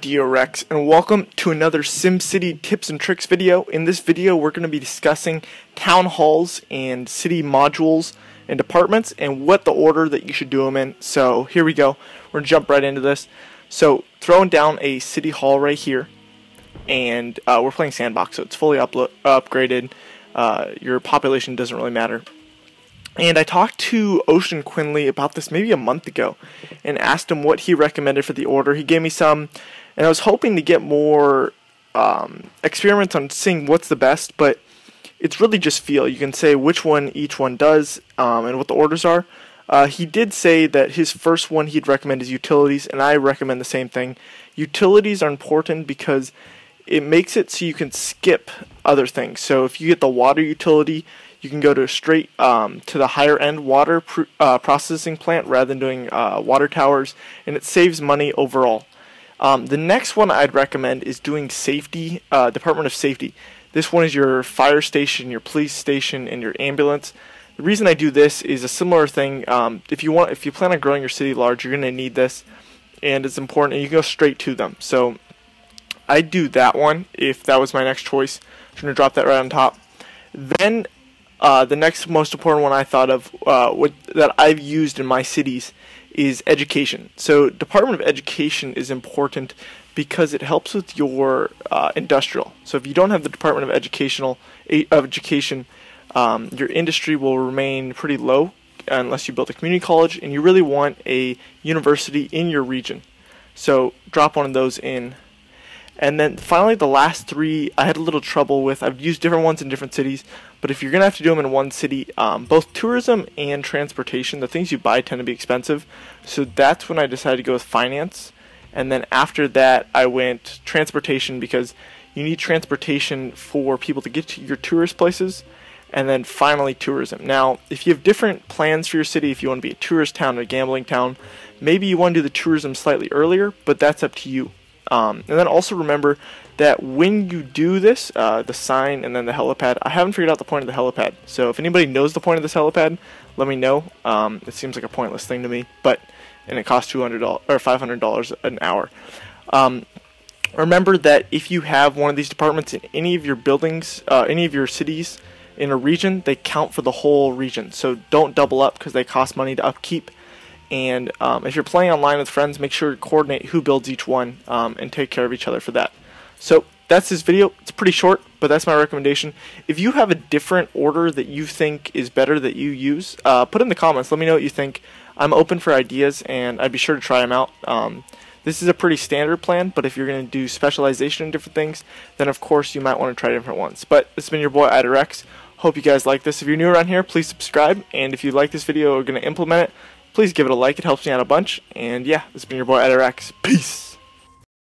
Rex, and welcome to another SimCity tips and tricks video. In this video we're going to be discussing town halls and city modules and departments and what the order that you should do them in. So here we go. We're going to jump right into this. So throwing down a city hall right here, and we're playing sandbox, so it's fully upgraded. Your population doesn't really matter. And I talked to Ocean Quinley about this maybe a month ago and asked him what he recommended for the order. He gave me some, and I was hoping to get more experiments on seeing what's the best, but it's really just feel. You can say which one each one does and what the orders are. He did say that his first one he'd recommend is utilities, and I recommend the same thing. Utilities are important because it makes it so you can skip other things. So if you get the water utility, you can go to straight to the higher end water processing plant rather than doing water towers, and it saves money overall. The next one I'd recommend is doing safety, Department of Safety. This one is your fire station, your police station, and your ambulance. The reason I do this is a similar thing. If you plan on growing your city large, you're going to need this, and it's important, and you can go straight to them. So I'd do that one if that was my next choice. I'm going to drop that right on top. Then the next most important one I thought of that I've used in my cities is education. So Department of Education is important because it helps with your industrial. So if you don't have the Department of Education, your industry will remain pretty low unless you build a community college, and you really want a university in your region. So drop one of those in. And then finally, the last three I had a little trouble with. I've used different ones in different cities, but if you're going to have to do them in one city, both tourism and transportation, the things you buy tend to be expensive. So that's when I decided to go with finance. And then after that, I went transportation because you need transportation for people to get to your tourist places. And then finally, tourism. Now, if you have different plans for your city, if you want to be a tourist town or a gambling town, maybe you want to do the tourism slightly earlier, but that's up to you. And then also remember that when you do this, the sign and then the helipad, I haven't figured out the point of the helipad. So if anybody knows the point of this helipad, let me know. It seems like a pointless thing to me, and it costs $200 or $500 an hour. Remember that if you have one of these departments in any of your buildings, any of your cities in a region, they count for the whole region. So don't double up because they cost money to upkeep. And if you're playing online with friends, make sure to coordinate who builds each one and take care of each other for that. So that's this video. It's pretty short, but that's my recommendation. If you have a different order that you think is better that you use, put it in the comments. Let me know what you think. I'm open for ideas, and I'd be sure to try them out. This is a pretty standard plan, but if you're going to do specialization in different things, then of course you might want to try different ones. But this has been your boy Rex. Hope you guys like this. If you're new around here, please subscribe, and if you like this video or are going to implement it, please give it a like. It helps me out a bunch. And yeah, this has been your boy Rex. Peace.